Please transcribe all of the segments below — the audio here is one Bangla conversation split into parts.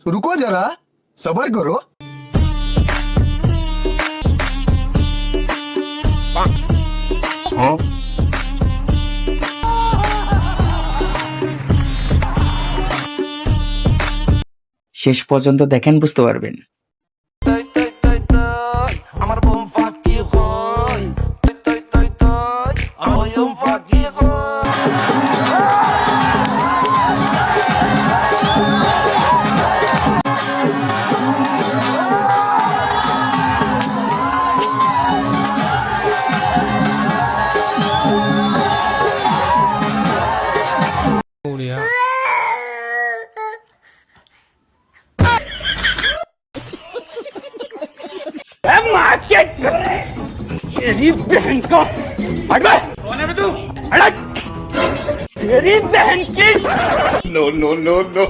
रुको जरा सबर करो। শেষ পর্যন্ত দেখেন বুঝতে পারবেন। तेरी बहन का हट बे कौन है तू हट तेरी बहन की नो नो नो नो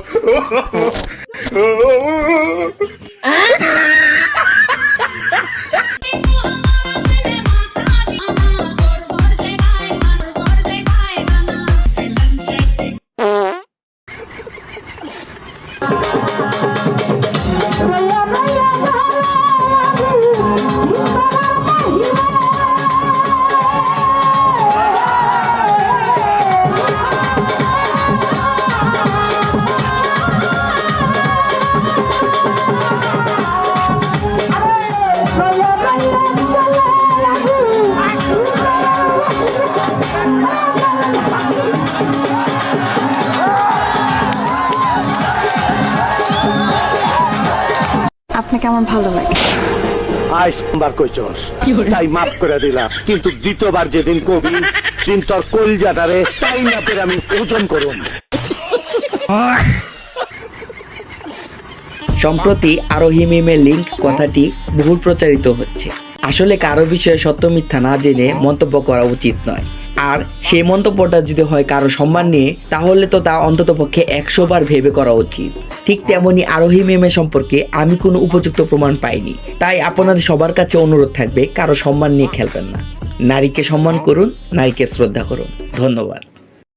আপনাকে আমার ভালো লাগে। আজ সোমবার কইছস তাই মাফ করে দিলাম, কিন্তু দ্বিতীয়বার যেদিন কবি চিন্তর কলজাটারে তাই না পেরে আমি ওজন করুন। সম্প্রতি আরোহী মিমের লিঙ্ক কথাটি বহুল প্রচারিত হচ্ছে। আসলে কারো বিষয়ে সত্য মিথ্যা না জেনে মন্তব্য করা উচিত নয়। আর সেই মন্তব্যটা যদি হয় কারো সম্মান নিয়ে, তাহলে তো তা অন্তত পক্ষে 100 বার ভেবে করা উচিত। ঠিক তেমনি আরোহী মিমের সম্পর্কে আমি কোনো উপযুক্ত প্রমাণ পাইনি। তাই আপনাদের সবার কাছে অনুরোধ থাকবে, কারো সম্মান নিয়ে খেলবেন না। নারীকে সম্মান করুন, নারীকে শ্রদ্ধা করুন। ধন্যবাদ।